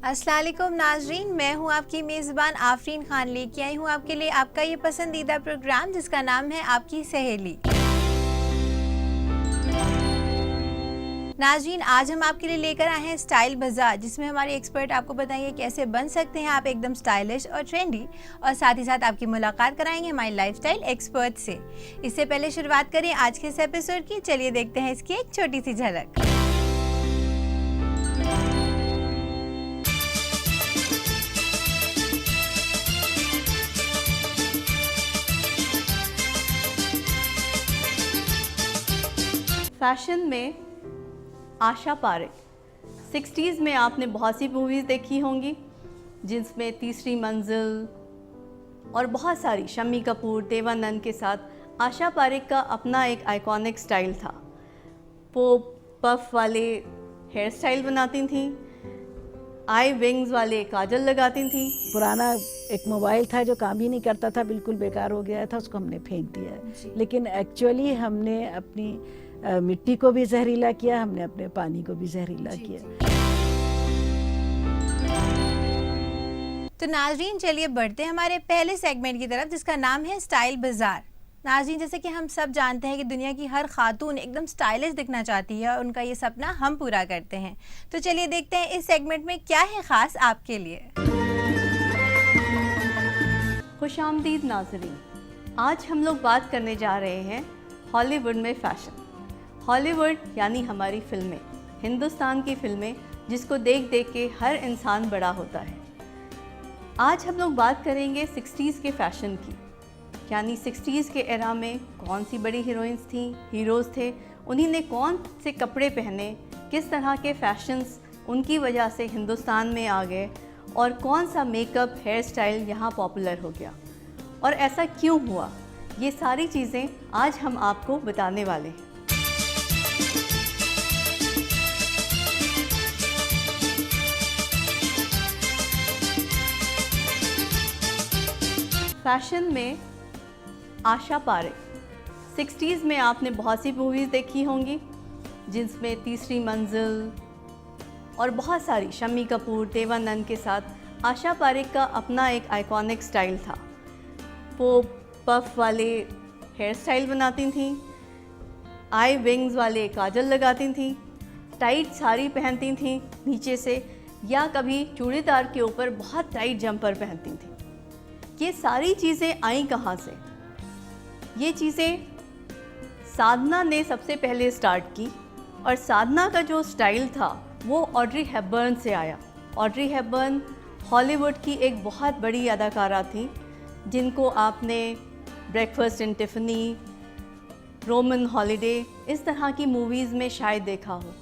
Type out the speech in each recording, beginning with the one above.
अस्सलाम वालेकुम नाजरीन, मैं हूं आपकी मेज़बान आफरीन खान। लेके आई हूं आपके लिए आपका ये पसंदीदा प्रोग्राम जिसका नाम है आपकी सहेली। नाजरीन, आज हम आपके लिए लेकर आए हैं स्टाइल बाजार, जिसमें हमारे एक्सपर्ट आपको बताएंगे कैसे बन सकते हैं आप एकदम स्टाइलिश और ट्रेंडी, और साथ ही साथ आपकी मुलाकात कराएंगे हमारे लाइफस्टाइल एक्सपर्ट से। इससे पहले शुरुआत करें आज के इस एपिसोड की। चलिए देखते हैं इसकी एक छोटी सी झलक। फैशन में आशा पारेख। 60s में आपने बहुत सी मूवीज़ देखी होंगी जिसमें तीसरी मंजिल और बहुत सारी, शम्मी कपूर, देवानंद के साथ आशा पारेख का अपना एक आइकॉनिक स्टाइल था। वो पफ वाले हेयर स्टाइल बनाती थी, आई विंग्स वाले काजल लगाती थी। पुराना एक मोबाइल था जो काम ही नहीं करता था, बिल्कुल बेकार हो गया था, उसको हमने फेंक दिया है। लेकिन एक्चुअली हमने अपनी मिट्टी को भी जहरीला किया, हमने अपने पानी को भी जहरीला किया। तो नाजरीन, चलिए बढ़ते हैं हमारे पहले सेगमेंट की तरफ, जिसका नाम है स्टाइल बाजार। नाजरीन, जैसे कि हम सब जानते हैं कि दुनिया की हर खातून एकदम स्टाइलिश दिखना चाहती है और उनका ये सपना हम पूरा करते हैं। तो चलिए देखते हैं इस सेगमेंट में क्या है खास आपके लिए। खुशामदीद नाज़रीन, आज हम लोग बात करने जा रहे हैं हॉलीवुड में फ़ैशन। हॉलीवुड यानी हमारी फिल्में, हिंदुस्तान की फिल्में जिसको देख देख के हर इंसान बड़ा होता है। आज हम लोग बात करेंगे 60s के फ़ैशन की, यानी 60s के एरा में कौन सी बड़ी हीरोइंस थी, हीरोज़ थे, उन्हीं ने कौन से कपड़े पहने, किस तरह के फ़ैशंस उनकी वजह से हिंदुस्तान में आ गए, और कौन सा मेकअप, हेयर स्टाइल यहाँ पॉपुलर हो गया और ऐसा क्यों हुआ। ये सारी चीज़ें आज हम आपको बताने वाले हैं। फैशन में आशा पारेख। 60s में आपने बहुत सी मूवीज़ देखी होंगी जिसमें तीसरी मंजिल और बहुत सारी, शम्मी कपूर, देवानंद के साथ आशा पारेख का अपना एक आइकॉनिक स्टाइल था। वो पफ वाले हेयर स्टाइल बनाती थी, आई विंग्स वाले काजल लगाती थी, टाइट साड़ी पहनती थी नीचे से, या कभी चूड़ीदार के ऊपर बहुत टाइट जंपर पहनती थी। ये सारी चीज़ें आई कहाँ से? ये चीज़ें साधना ने सबसे पहले स्टार्ट की, और साधना का जो स्टाइल था वो ऑड्री हेपबर्न से आया। ऑड्री हेपबर्न हॉलीवुड की एक बहुत बड़ी अदाकारा थी जिनको आपने breakfast in Tiffany, Roman holiday, इस तरह की मूवीज़ में शायद देखा हो।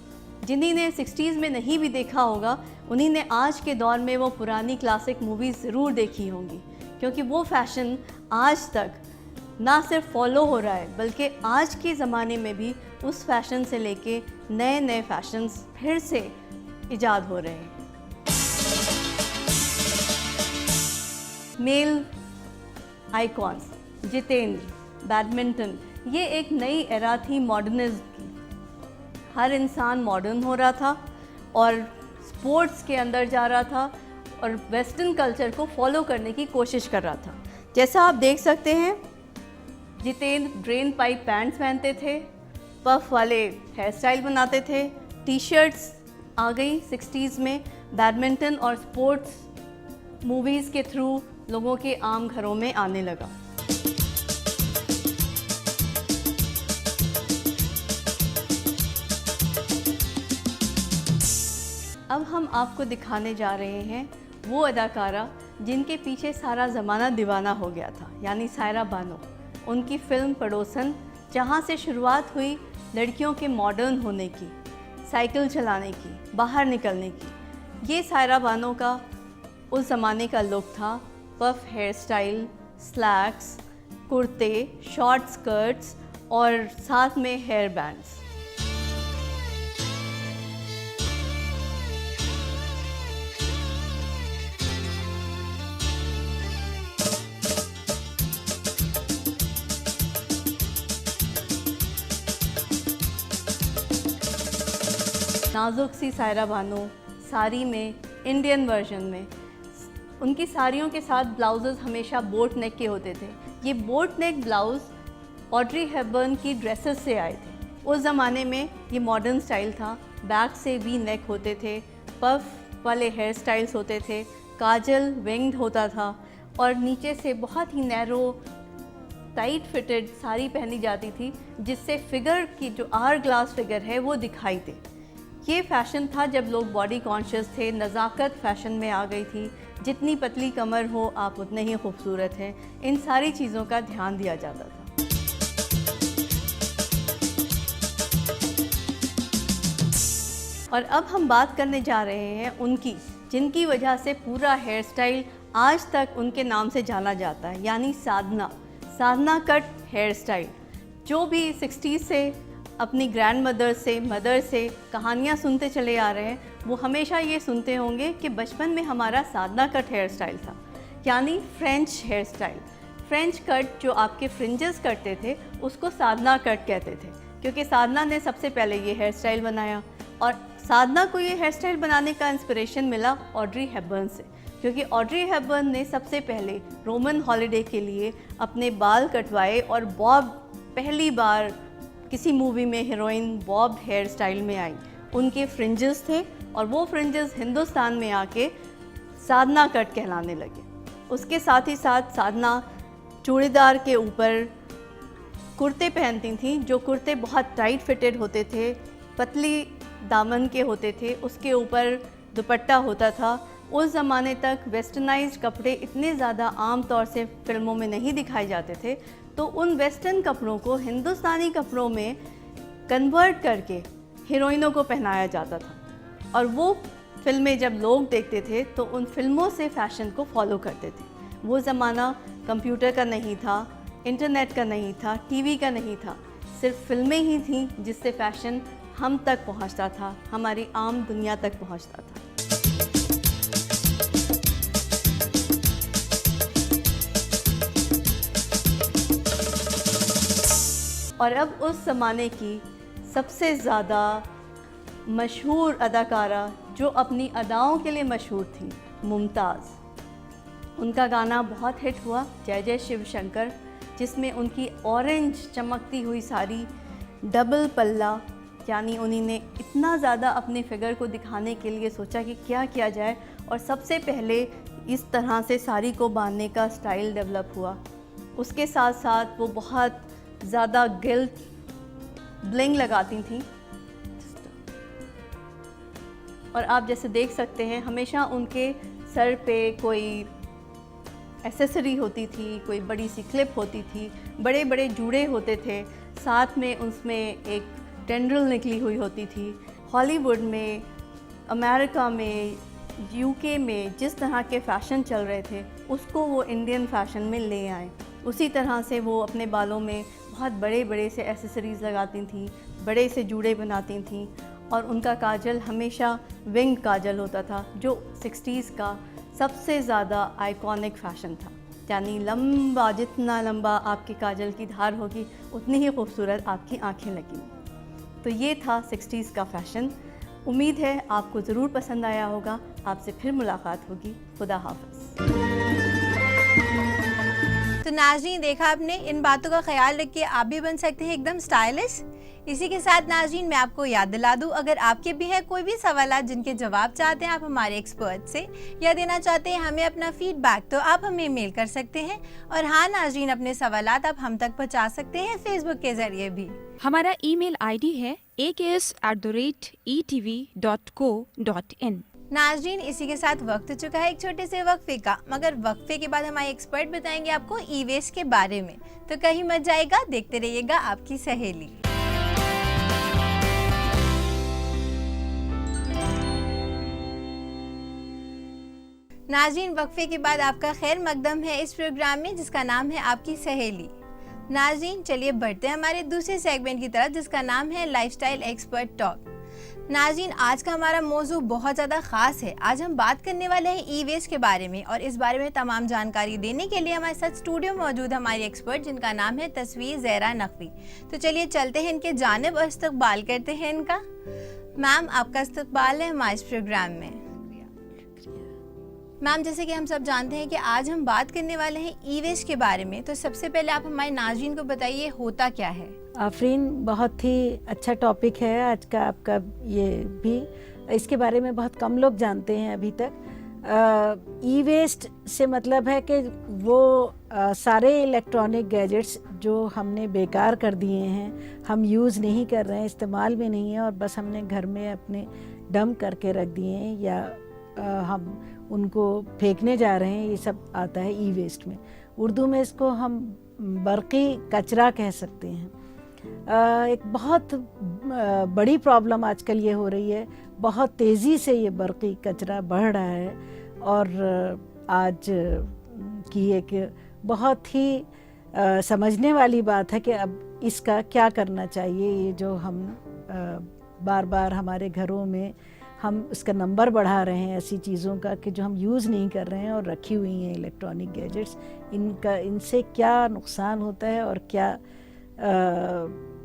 जिन्हीं ने 60s में नहीं भी देखा होगा, उन्हीं ने आज के दौर में वो पुरानी क्लासिक मूवीज़ ज़रूर देखी होंगी, क्योंकि वो फ़ैशन आज तक ना सिर्फ फॉलो हो रहा है बल्कि आज के ज़माने में भी उस फैशन से लेके नए नए फैशंस फिर से इजाद हो रहे हैं। मेल आइकॉन्स, जितेंद्र, बैडमिंटन, ये एक नई एरा थी मॉडर्निज्म की। हर इंसान मॉडर्न हो रहा था और स्पोर्ट्स के अंदर जा रहा था और वेस्टर्न कल्चर को फॉलो करने की कोशिश कर रहा था। जैसा आप देख सकते हैं, जितेंद्र ड्रेन पाइप पैंट्स पहनते थे, पफ वाले हेयर स्टाइल बनाते थे, टी शर्ट्स आ गई 60s में। बैडमिंटन और स्पोर्ट्स मूवीज़ के थ्रू लोगों के आम घरों में आने लगा। अब हम आपको दिखाने जा रहे हैं वो अदाकारा जिनके पीछे सारा ज़माना दीवाना हो गया था, यानी सायरा बानो। उनकी फ़िल्म पड़ोसन, जहाँ से शुरुआत हुई लड़कियों के मॉडर्न होने की, साइकिल चलाने की, बाहर निकलने की, ये सायरा बानो का उस ज़माने का लुक था। पफ हेयर स्टाइल, स्लैक्स, कुर्ते, शॉर्ट स्कर्ट्स और साथ में हेयर बैंड्स। नाजुक सी सायरा बानो साड़ी में इंडियन वर्जन में। उनकी साड़ियों के साथ ब्लाउजेस हमेशा बोट नेक के होते थे। ये बोट नेक ब्लाउज़ ऑड्री हेपबर्न की ड्रेसेस से आए थे। उस ज़माने में ये मॉडर्न स्टाइल था। बैक से वी नेक होते थे, पफ वाले हेयर स्टाइल्स होते थे, काजल विंग्ड होता था और नीचे से बहुत ही नैरो टाइट फिटेड साड़ी पहनी जाती थी, जिससे फिगर की जो आवर ग्लास फिगर है वो दिखाई दे। ये फैशन था जब लोग बॉडी कॉन्शियस थे, नज़ाकत फ़ैशन में आ गई थी। जितनी पतली कमर हो आप उतने ही खूबसूरत हैं। इन सारी चीज़ों का ध्यान दिया जाता था। और अब हम बात करने जा रहे हैं उनकी, जिनकी वजह से पूरा हेयर स्टाइल आज तक उनके नाम से जाना जाता है, यानी साधना कट हेयर स्टाइल। जो भी 60s से अपनी ग्रैंड मदर से, मदर से कहानियाँ सुनते चले आ रहे हैं, वो हमेशा ये सुनते होंगे कि बचपन में हमारा साधना कट हेयर स्टाइल था, यानी French hair style. French cut जो आपके फ्रिंजेस करते थे उसको साधना कट कहते थे, क्योंकि साधना ने सबसे पहले ये हेयर स्टाइल बनाया। और साधना को ये हेयर स्टाइल बनाने का इंस्पिरेशन मिला ऑड्री हेपबर्न से, क्योंकि ऑड्री हेपबर्न ने सबसे पहले रोमन हॉलिडे के लिए अपने बाल कटवाए और बॉब, पहली बार किसी मूवी में हीरोइन बॉब हेयर स्टाइल में आई। उनके फ्रिंजेस थे और वो फ्रिंजेस हिंदुस्तान में आके साधना कट कहलाने लगे। उसके साथ ही साथ साधना चूड़ीदार के ऊपर कुर्ते पहनती थी, जो कुर्ते बहुत टाइट फिटेड होते थे, पतली दामन के होते थे, उसके ऊपर दुपट्टा होता था। उस ज़माने तक वेस्टर्नाइज्ड कपड़े इतने ज़्यादा आम तौर से फिल्मों में नहीं दिखाए जाते थे, तो उन वेस्टर्न कपड़ों को हिंदुस्तानी कपड़ों में कन्वर्ट करके हीरोइनों को पहनाया जाता था। और वो फिल्में जब लोग देखते थे तो उन फिल्मों से फ़ैशन को फॉलो करते थे। वो ज़माना कंप्यूटर का नहीं था, इंटरनेट का नहीं था, टीवी का नहीं था, सिर्फ फिल्में ही थीं जिससे फ़ैशन हम तक पहुंचता था, हमारी आम दुनिया तक पहुंचता था। और अब उस ज़माने की सबसे ज़्यादा मशहूर अदाकारा जो अपनी अदाओं के लिए मशहूर थी, मुमताज़। उनका गाना बहुत हिट हुआ, जय जय शिव शंकर, जिसमें उनकी ऑरेंज चमकती हुई साड़ी, डबल पल्ला, यानी उन्होंने इतना ज़्यादा अपने फिगर को दिखाने के लिए सोचा कि क्या किया जाए, और सबसे पहले इस तरह से साड़ी को बांधने का स्टाइल डेवलप हुआ। उसके साथ साथ वो बहुत ज़्यादा गिल्ट ब्लिंग लगाती थी। और आप जैसे देख सकते हैं, हमेशा उनके सर पे कोई एसेसरी होती थी, कोई बड़ी सी क्लिप होती थी, बड़े बड़े जूड़े होते थे, साथ में उसमें एक टेंड्रिल निकली हुई होती थी। हॉलीवुड में, अमेरिका में, यूके में जिस तरह के फ़ैशन चल रहे थे उसको वो इंडियन फ़ैशन में ले आए। उसी तरह से वो अपने बालों में बहुत बड़े बड़े से एसेसरीज़ लगाती थी, बड़े से जूड़े बनाती थी, और उनका काजल हमेशा विंग काजल होता था, जो 60s का सबसे ज़्यादा आइकॉनिक फ़ैशन था। यानी लंबा, जितना लंबा आपके काजल की धार होगी उतनी ही खूबसूरत आपकी आँखें लगेंगी। तो ये था 60s का फ़ैशन। उम्मीद है आपको ज़रूर पसंद आया होगा। आपसे फिर मुलाकात होगी। खुदा हाफ़िज़। तो नाज़रीन, देखा आपने, इन बातों का ख्याल रख के आप भी बन सकते हैं एकदम स्टाइलिश। इसी के साथ नाज़रीन, मैं आपको याद दिला दूं, अगर आपके भी हैं कोई भी सवाल जिनके जवाब चाहते हैं आप हमारे एक्सपर्ट से, या देना चाहते हैं हमें अपना फीडबैक, तो आप हमें मेल कर सकते हैं। और हाँ नाज़रीन, अपने सवाल आप हम तक पहुँचा सकते हैं फेसबुक के ज़रिए भी। हमारा ईमेल आईडी है aks@etv.co.in। नाज़रीन, इसी के साथ वक्त हो चुका है एक छोटे से वक्फे का, मगर वक्फे के बाद हमारे एक्सपर्ट बताएंगे आपको ई वेस्ट के बारे में। तो कहीं मत जाएगा, देखते रहिएगा आपकी सहेली। नाज़रीन, वक्फे के बाद आपका खैर मकदम है इस प्रोग्राम में जिसका नाम है आपकी सहेली। नाज़रीन, चलिए बढ़ते हैं हमारे दूसरे सेगमेंट की तरफ जिसका नाम है लाइफस्टाइल एक्सपर्ट टॉक। नाज़रीन, आज का हमारा मौजू बहुत ज़्यादा ख़ास है। आज हम बात करने वाले हैं ई वेस्ट के बारे में, और इस बारे में तमाम जानकारी देने के लिए हमारे साथ स्टूडियो मौजूद हमारी एक्सपर्ट जिनका नाम है तस्वीर ज़हरा नकवी। तो चलिए चलते हैं इनके जानिब और इस्तकबाल करते हैं इनका। मैम, आपका इस्तकबाल है हमारे इस प्रोग्राम में। नज़रिया है। मैम, जैसे कि हम सब जानते हैं कि आज हम बात करने वाले हैं ई वेस्ट के बारे में, तो सबसे पहले आप हमारे नाज़रीन को बताइए होता क्या है। आफरीन, बहुत ही अच्छा टॉपिक है आज का आपका। ये भी इसके बारे में बहुत कम लोग जानते हैं अभी तक। ई वेस्ट से मतलब है कि वो सारे इलेक्ट्रॉनिक गैजेट्स जो हमने बेकार कर दिए हैं, हम यूज़ नहीं कर रहे हैं, इस्तेमाल में नहीं है और बस हमने घर में अपने डंप करके रख दिए हैं या हम उनको फेंकने जा रहे हैं, ये सब आता है ई वेस्ट में। उर्दू में इसको हम बरक़ी कचरा कह सकते हैं। एक बहुत बड़ी प्रॉब्लम आजकल ये हो रही है, बहुत तेज़ी से ये बरक़ी कचरा बढ़ रहा है और आज की एक बहुत ही समझने वाली बात है कि अब इसका क्या करना चाहिए। ये जो हम बार बार हमारे घरों में हम इसका नंबर बढ़ा रहे हैं ऐसी चीज़ों का कि जो हम यूज़ नहीं कर रहे हैं और रखी हुई हैं इलेक्ट्रॉनिक गैजेट्स, इनसे क्या नुकसान होता है और क्या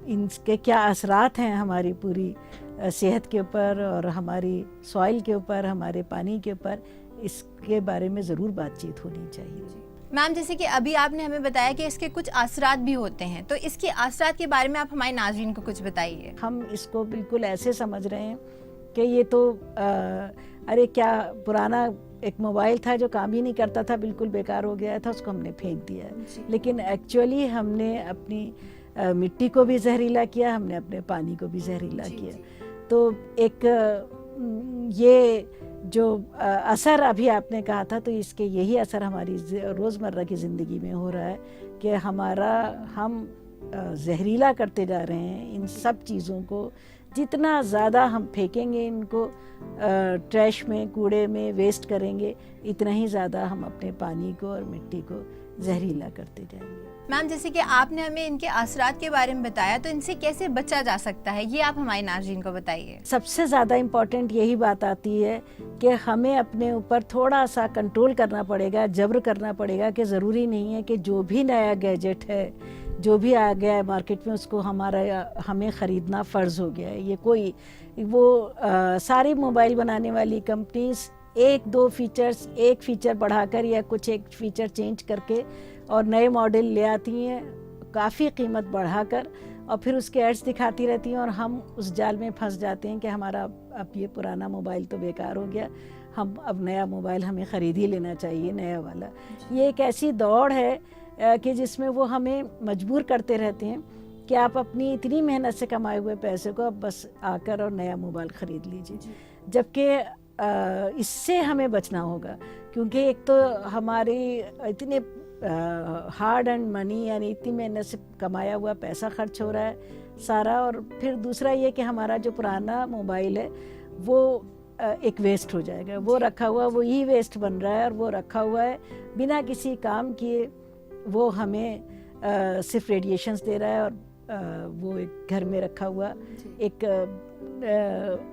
इनके क्या असरात हैं हमारी पूरी सेहत के ऊपर और हमारी सॉइल के ऊपर, हमारे पानी के ऊपर, इसके बारे में ज़रूर बातचीत होनी चाहिए। मैम, जैसे कि अभी आपने हमें बताया कि इसके कुछ असरात भी होते हैं, तो इसके असरात के बारे में आप हमारे नाज़रीन को कुछ बताइए। हम इसको बिल्कुल ऐसे समझ रहे हैं कि ये तो अरे क्या पुराना एक मोबाइल था जो काम ही नहीं करता था, बिल्कुल बेकार हो गया था, उसको हमने फेंक दिया है। लेकिन एक्चुअली हमने अपनी मिट्टी को भी जहरीला किया, हमने अपने पानी को भी जहरीला किया। तो एक ये जो असर अभी आपने कहा था, तो इसके यही असर हमारी रोज़मर्रा की ज़िंदगी में हो रहा है कि हम जहरीला करते जा रहे हैं इन सब चीज़ों को। जितना ज़्यादा हम फेंकेंगे इनको ट्रैश में, कूड़े में वेस्ट करेंगे, इतना ही ज़्यादा हम अपने पानी को और मिट्टी को जहरीला करते जाएंगे। मैम, जैसे कि आपने हमें इनके असरात के बारे में बताया, तो इनसे कैसे बचा जा सकता है, ये आप हमारे नाज़रीन को बताइए। सबसे ज़्यादा इम्पॉर्टेंट यही बात आती है कि हमें अपने ऊपर थोड़ा सा कंट्रोल करना पड़ेगा, जब्र करना पड़ेगा कि ज़रूरी नहीं है कि जो भी नया गैजेट है, जो भी आ गया है मार्केट में, उसको हमें ख़रीदना फ़र्ज़ हो गया है। ये कोई सारी मोबाइल बनाने वाली कंपनीज़ एक दो फीचर्स, एक फ़ीचर बढ़ाकर या कुछ एक फ़ीचर चेंज करके और नए मॉडल ले आती हैं काफ़ी कीमत बढ़ाकर, और फिर उसके एड्स दिखाती रहती हैं और हम उस जाल में फंस जाते हैं कि हमारा अब ये पुराना मोबाइल तो बेकार हो गया, हम अब नया मोबाइल हमें ख़रीद ही लेना चाहिए, नया वाला। ये एक ऐसी दौड़ है कि जिसमें वो हमें मजबूर करते रहते हैं कि आप अपनी इतनी मेहनत से कमाए हुए पैसे को अब बस आकर और नया मोबाइल ख़रीद लीजिए। जबकि इससे हमें बचना होगा, क्योंकि एक तो हमारी इतने हार्ड एंड मनी, यानी इतनी मेहनत से कमाया हुआ पैसा खर्च हो रहा है सारा, और फिर दूसरा ये कि हमारा जो पुराना मोबाइल है वो एक वेस्ट हो जाएगा। वो रखा हुआ, वो ही वेस्ट बन रहा है और वो रखा हुआ है बिना किसी काम किए, वो हमें सिर्फ रेडिएशंस दे रहा है और वो एक घर में रखा हुआ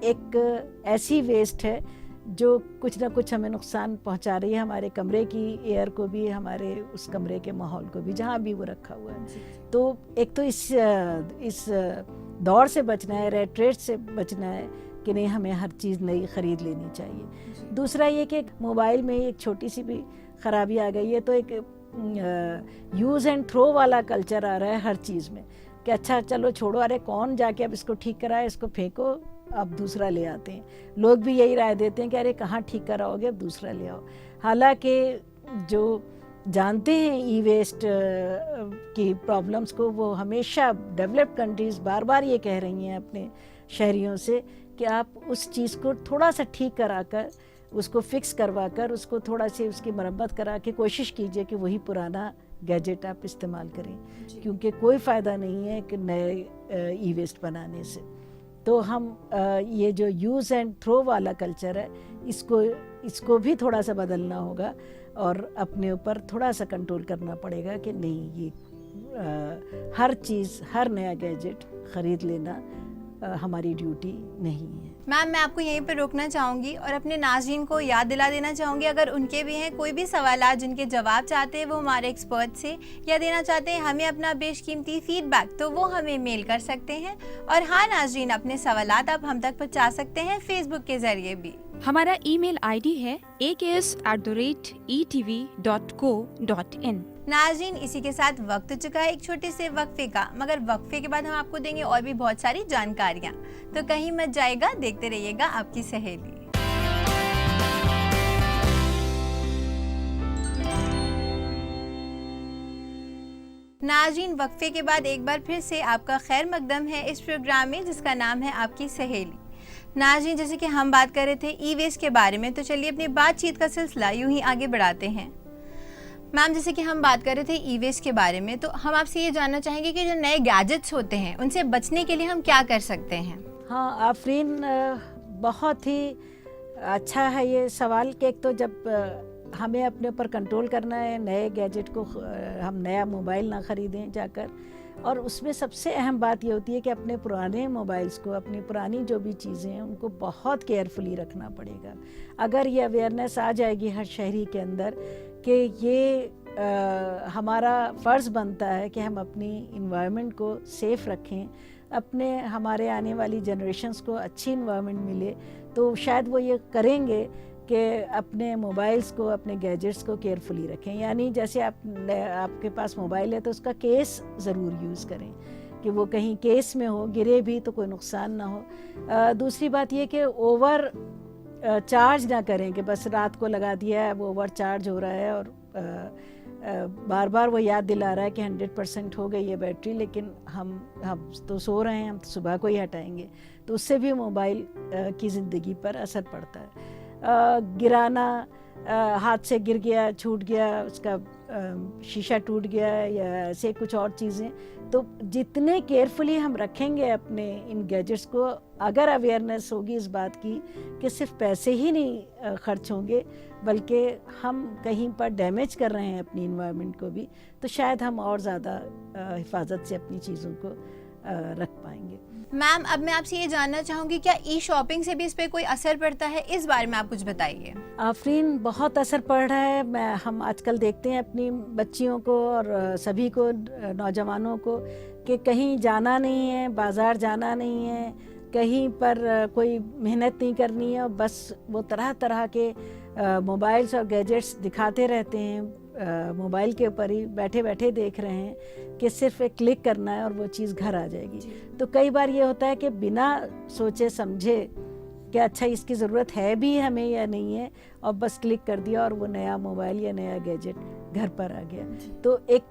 एक ऐसी वेस्ट है जो कुछ ना कुछ हमें नुकसान पहुंचा रही है, हमारे कमरे की एयर को भी, हमारे उस कमरे के माहौल को भी, जहाँ भी वो रखा हुआ है। तो एक तो इस दौर से बचना है, रेट रेट से बचना है कि नहीं, हमें हर चीज़ नई ख़रीद लेनी चाहिए। दूसरा ये कि मोबाइल में एक छोटी सी भी ख़राबी आ गई है, तो एक यूज़ एंड थ्रो वाला कल्चर आ रहा है हर चीज़ में कि अच्छा चलो छोड़ो, अरे कौन जाके अब इसको ठीक कराए, इसको फेंको, अब दूसरा ले आते हैं। लोग भी यही राय देते हैं कि अरे कहाँ ठीक कराओगे, अब दूसरा ले आओ। हालांकि जो जानते हैं ई वेस्ट की प्रॉब्लम्स को, वो हमेशा डेवलप्ड कंट्रीज़ बार बार ये कह रही हैं अपने शहरियों से कि आप उस चीज़ को थोड़ा सा ठीक कराकर, उसको फिक्स करवा कर, उसको थोड़ा सी उसकी मरम्मत करा के कोशिश कीजिए कि वही पुराना गैजेट आप इस्तेमाल करें, क्योंकि कोई फ़ायदा नहीं है कि नए ई वेस्ट बनाने से। तो हम ये जो यूज़ एंड थ्रो वाला कल्चर है, इसको भी थोड़ा सा बदलना होगा और अपने ऊपर थोड़ा सा कंट्रोल करना पड़ेगा कि नहीं, ये हर चीज़, हर नया गैजेट ख़रीद लेना हमारी ड्यूटी नहीं है। मैम, मैं आपको यहीं पर रोकना चाहूँगी और अपने नाज़रीन को याद दिला देना चाहूँगी, अगर उनके भी हैं कोई भी सवालात जिनके जवाब चाहते हैं वो हमारे एक्सपर्ट से, या देना चाहते हैं हमें अपना बेशकीमती फीडबैक, तो वो हमें मेल कर सकते हैं। और हाँ नाज़रीन, अपने सवालात आप हम तक पहुँचा सकते हैं फेसबुक के ज़रिए भी। हमारा ईमेल आईडी है aks@etv.co.in। नाज़रीन, इसी के साथ वक्त हो चुका है एक छोटे से वक्फे का, मगर वक्फे के बाद हम आपको देंगे और भी बहुत सारी जानकारियाँ, तो कहीं मत जाएगा, देखते रहिएगा आपकी सहेली। नाज़रीन, वक्फे के बाद एक बार फिर से आपका खैर मकदम है इस प्रोग्राम में जिसका नाम है आपकी सहेली। नाज़रीन, जैसे कि हम बात कर रहे थे ई वेस्ट के बारे में, तो चलिए अपनी बातचीत का सिलसिला यूं ही आगे बढ़ाते हैं। मैम, जैसे कि हम बात कर रहे थे ई वेस्ट के बारे में, तो हम आपसे ये जानना चाहेंगे कि जो नए गैजेट्स होते हैं उनसे बचने के लिए हम क्या कर सकते हैं। हाँ आफरीन, बहुत ही अच्छा है ये सवाल कि एक तो जब हमें अपने ऊपर कंट्रोल करना है, नए गैजेट को हम नया मोबाइल ना ख़रीदें जाकर, और उसमें सबसे अहम बात ये होती है कि अपने पुराने मोबाइल्स को, अपनी पुरानी जो भी चीज़ें हैं उनको बहुत केयरफुली रखना पड़ेगा। अगर ये अवेयरनेस आ जाएगी हर शहरी के अंदर कि ये हमारा फ़र्ज़ बनता है कि हम अपनी इन्वायरमेंट को सेफ़ रखें, अपने हमारे आने वाली जनरेशन्स को अच्छी इन्वायरमेंट मिले, तो शायद वो ये करेंगे कि अपने मोबाइल्स को, अपने गैजेट्स को केयरफुली रखें। यानी जैसे आपके पास मोबाइल है तो उसका केस ज़रूर यूज़ करें कि वो कहीं केस में हो, गिरे भी तो कोई नुकसान ना हो। दूसरी बात ये कि ओवर चार्ज ना करें कि बस रात को लगा दिया है, वो ओवर चार्ज हो रहा है और बार बार वो याद दिला रहा है कि 100% हो गई है बैटरी, लेकिन हम तो सो रहे हैं, हम तो सुबह को ही हटाएंगे, तो उससे भी मोबाइल की ज़िंदगी पर असर पड़ता है। गिराना, हाथ से गिर गया, छूट गया, उसका शीशा टूट गया या ऐसे कुछ और चीज़ें, तो जितने केयरफुली हम रखेंगे अपने इन गैजेट्स को, अगर अवेयरनेस होगी इस बात की कि सिर्फ पैसे ही नहीं खर्च होंगे बल्कि हम कहीं पर डैमेज कर रहे हैं अपनी इन्वायरमेंट को भी, तो शायद हम और ज़्यादा हिफाजत से अपनी चीज़ों को रख पाएंगे। मैम, अब मैं आपसे ये जानना चाहूँगी, क्या ई शॉपिंग से भी इस पर कोई असर पड़ता है? इस बारे में आप कुछ बताइए। आफरीन, बहुत असर पड़ रहा है। हम आजकल देखते हैं अपनी बच्चियों को और सभी को, नौजवानों को, कि कहीं जाना नहीं है, बाज़ार जाना नहीं है, कहीं पर कोई मेहनत नहीं करनी है, और बस वो तरह तरह के मोबाइल्स और गैजेट्स दिखाते रहते हैं, मोबाइल के ऊपर ही बैठे बैठे देख रहे हैं कि सिर्फ एक क्लिक करना है और वो चीज़ घर आ जाएगी। तो कई बार ये होता है कि बिना सोचे समझे कि अच्छा इसकी ज़रूरत है भी हमें या नहीं है, और बस क्लिक कर दिया और वो नया मोबाइल या नया गैजेट घर पर आ गया। तो एक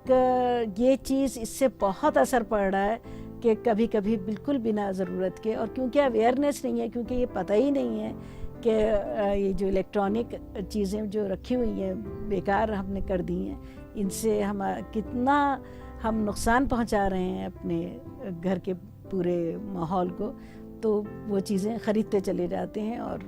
ये चीज़, इससे बहुत असर पड़ रहा है कि कभी कभी बिल्कुल बिना ज़रूरत के, और क्योंकि अवेयरनेस नहीं है, क्योंकि ये पता ही नहीं है कि ये जो इलेक्ट्रॉनिक चीज़ें जो रखी हुई हैं बेकार हमने कर दी हैं, इनसे हम कितना हम नुकसान पहुंचा रहे हैं अपने घर के पूरे माहौल को, तो वो चीज़ें ख़रीदते चले जाते हैं, और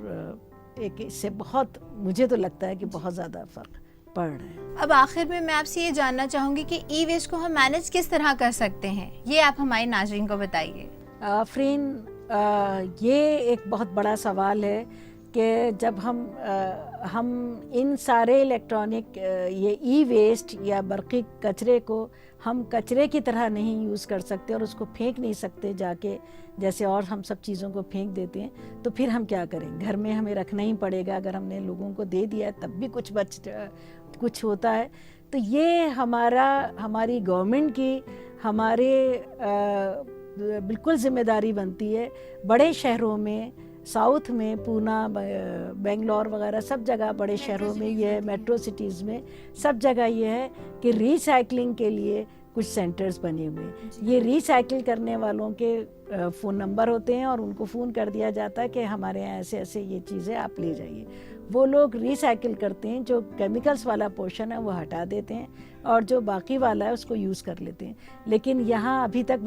एक इससे बहुत, मुझे तो लगता है कि बहुत ज़्यादा फ़र्क पड़ रहा है। अब आखिर में मैं आपसे ये जानना चाहूँगी कि ई वेस्ट को हम मैनेज किस तरह कर सकते हैं, ये आप हमारे नाज़रीन को बताइए। आफरीन, ये एक बहुत बड़ा सवाल है कि जब हम इन सारे इलेक्ट्रॉनिक ये ई वेस्ट या बरक़ी कचरे को हम कचरे की तरह नहीं यूज़ कर सकते और उसको फेंक नहीं सकते जाके, जैसे और हम सब चीज़ों को फेंक देते हैं, तो फिर हम क्या करें? घर में हमें रखना ही पड़ेगा। अगर हमने लोगों को दे दिया तब भी कुछ होता है, तो ये हमारी गवर्नमेंट की, हमारे बिल्कुल ज़िम्मेदारी बनती है। बड़े शहरों में, साउथ में, पूना, बेंगलोर वगैरह सब जगह, बड़े शहरों में ये है, मेट्रो सिटीज़ में सब जगह ये है कि रिसाइकलिंग के लिए कुछ सेंटर्स बने हुए हैं। ये रिसाइकिल करने वालों के फ़ोन नंबर होते हैं और उनको फ़ोन कर दिया जाता है कि हमारे यहाँ ऐसे ऐसे ये चीज़ें आप ले जाइए। वो लोग रिसाइकिल करते हैं, जो केमिकल्स वाला पोर्शन है वो हटा देते हैं और जो बाकी वाला है उसको यूज़ कर लेते हैं। लेकिन यहाँ अभी तक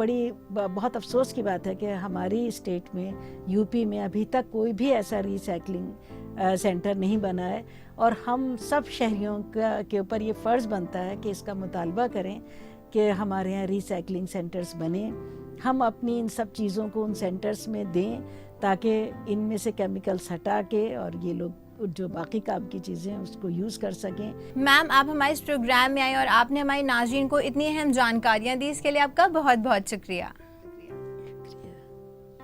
बहुत अफसोस की बात है कि हमारी स्टेट में, यूपी में, अभी तक कोई भी ऐसा रिसाइकलिंग सेंटर नहीं बना है, और हम सब शहरियों के ऊपर ये फ़र्ज़ बनता है कि इसका मुतालबा करें कि हमारे यहाँ रिसाइकलिंग सेंटर्स बने, हम अपनी इन सब चीज़ों को उन सेंटर्स में दें ताकि इनमें से केमिकल्स हटा के और ये लोग जो बाकी काम की चीज़ें हैं उसको यूज़ कर सकें। मैम, आप हमारे इस प्रोग्राम में आई और आपने हमारी नाज़रीन को इतनी अहम जानकारियाँ दी, इसके लिए आपका बहुत बहुत शुक्रिया।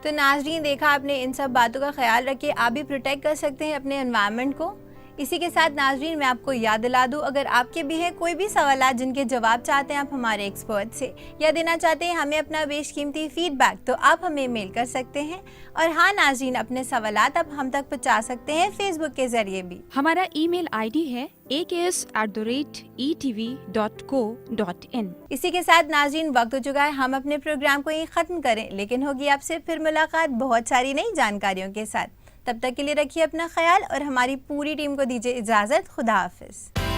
तो नाज़रीन, देखा आपने, इन सब बातों का ख्याल रखिए, आप भी प्रोटेक्ट कर सकते हैं अपने एनवायरनमेंट को। इसी के साथ नाज़रीन, मैं आपको याद दिला दूं, अगर आपके भी हैं कोई भी सवाल जिनके जवाब चाहते हैं आप हमारे एक्सपर्ट से, या देना चाहते हैं हमें अपना बेशकीमती फीडबैक, तो आप हमें मेल कर सकते हैं। और हाँ नाज़रीन, अपने सवालात आप हम तक पहुँचा सकते हैं फेसबुक के ज़रिए भी। हमारा ईमेल आईडी है aks@etv.co.in। इसी के साथ नाज़रीन, वक्त हो चुका है हम अपने प्रोग्राम को यहीं ख़त्म करें, लेकिन होगी आपसे फिर मुलाकात बहुत सारी नई जानकारियों के साथ। तब तक के लिए रखिए अपना ख्याल और हमारी पूरी टीम को दीजिए इजाज़त। खुदा हाफिज़।